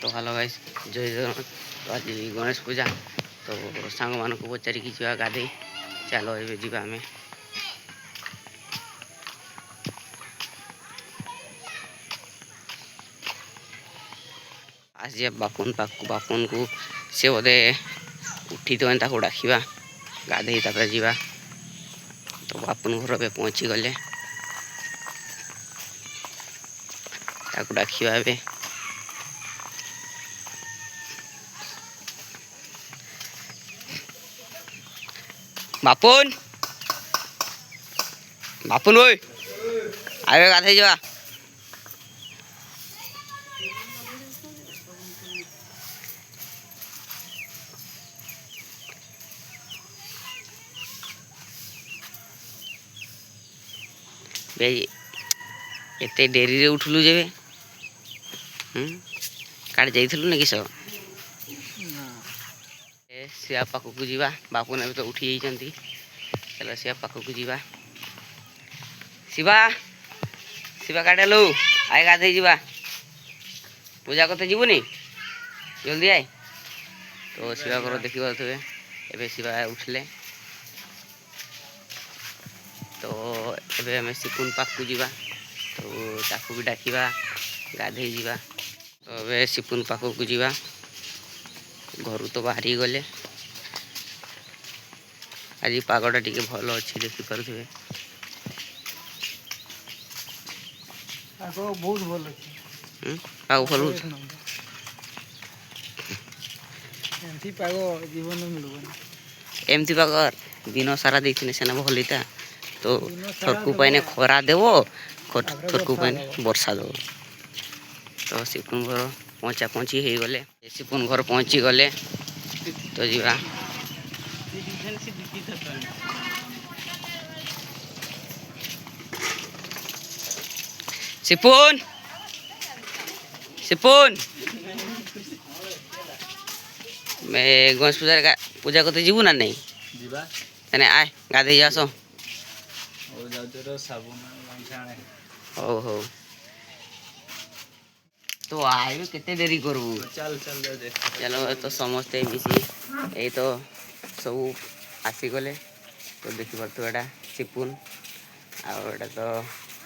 तो hello guys जय जगन्नाथ। तो आज गणेश पूजा तो सांग मान को पचारिकी जा गाधे चलो ए जा आम आज बापुन बापुन को से बोधे उठी तो डाकवा गाधे जा तो बापुन घर पे पहुँची गले डाकवा ए बापुन बापुन ओए आवे गाधे जा एते डेरी रे उठलु जेबे काट जाइथलु ने किस सिया पाखक को जीवा बापुन अभी तो उठी जाइछंती चलो सिया पाखक को जीवा शिवा शिवा काटेलु आए गाधे जीवा पूजा करते जीवनी जल्दी आए तो शिवा घर देखि पाथुबे एबे शिवा उठले तो एबे हमें सिपुन पाख को जीवा तो ताकू भी डाकिबा गाधे जीवा तो एबे सिपुन पाख को जीवा घर तो बाहरी गले आज पागटा टिके भल अच्छी देखी पारे बहुत भल पाग भल जीवन मिल एमती पाग दिन सारा देखने सेना भलता तो थरकू पाने खरा देव थरकू पाने वर्षा देव तो सिपुन घर पहुँचा पहुँची हो गले सिपुन घर पहुँची गले तो जीवा सिपुन सिपुन मैं गणेश पूजा करते जीवु ना नहीं तने आए गाधे जासो हो हो तो आए केते देरी करबू चल चल चलो तो समस्ते मिसी ए तो सब आसी गले तो देखि पारथु एटा सिपुन आ एटा तो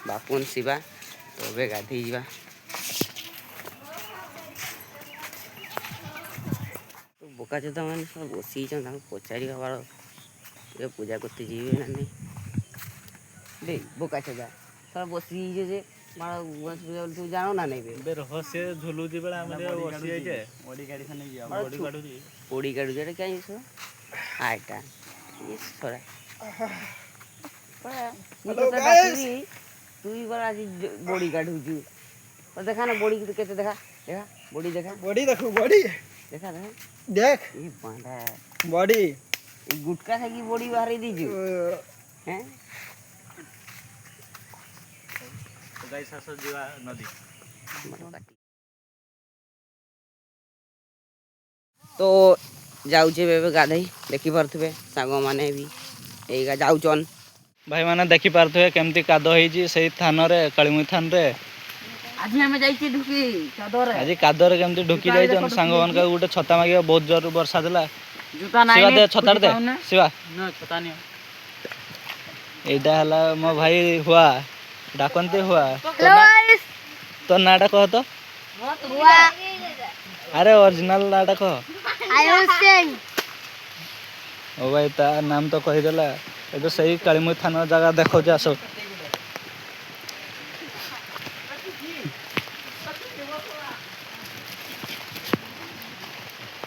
बापुन शिवा तो बे गाधी जीवा तो बोका चोदा माने सब बसी छन पचारि हबार ये पूजा करते जीवे ना नहीं दे बोका चोदा सब बसी जे मारा गणेश पूजा तू जानो ना नहीं बे रहस्य झुलू जी बेला हमरे बसी जे ओडी गाड़ी से नहीं जा ओडी काढू जी ओडी काढू जे क्या इसो आटा इस थोड़ा हेलो गाइस तू ही बड़ा जी बॉडी काढू जी और देखा ना बॉडी के कैसे देखा देखा बॉडी देखा बॉडी देखो बॉडी देखा देखा देख ये बांधा बॉडी गुटका से की बॉडी बाहर दी जी हैं गाइस आसो जीवा नदी तो जाउचे बेबे गाधई देखि पारथुबे सांग माने भी एगा जाउचन भाई माने देखि पारथुबे केमती कादो हेजी सेही थान रे कालीमुई थान रे आज हमें जाइछि ढुकी कादो रे आज कादो रे केमती ढुकी जाई जन सांग मान का गुटे छता मागिया बहुत जोर वर्षा देला जूता नाही शिवा दे छता दे शिवा न छता नहीं एडा हला मो भाई हुआ डाकनते हुआ तो नाटा कह तो हुआ अरे ओरिजिनल नाटा कह आयुष सिंह ओ भाई ता नाम तो कहि देला ए तो सही कालीमुई थाना जगह देखो जे आसो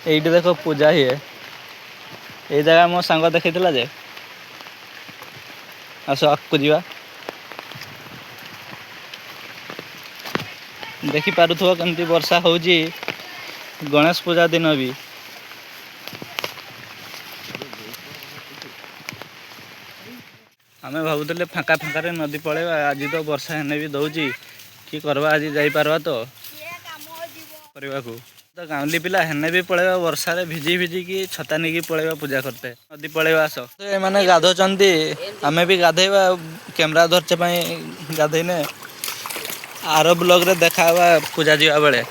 एइटे देखो पूजा ही है ए जगह मो सांग देखैतला जे आसो आकु जीवा देखि पारुथो केमती वर्षा होजी गणेश पूजा दिन भी आमे भाबुतले फाका फाका रे नदी पळेबा आज तो वर्षा हेने भी दउजी की करबा आज जाई पारबा तो करबा को तो गांवली पिला हेने भी पळेबा वर्षा रे भिजी भिजी की छता नेकी पळेबा पूजा करते नदी पळेबा आसो तो ए माने गाधो चंदी आमे भी गाधेबा कैमरा धरचे पई गाधेने आर ब्लॉग रे देखावा पूजा जीवा बेले।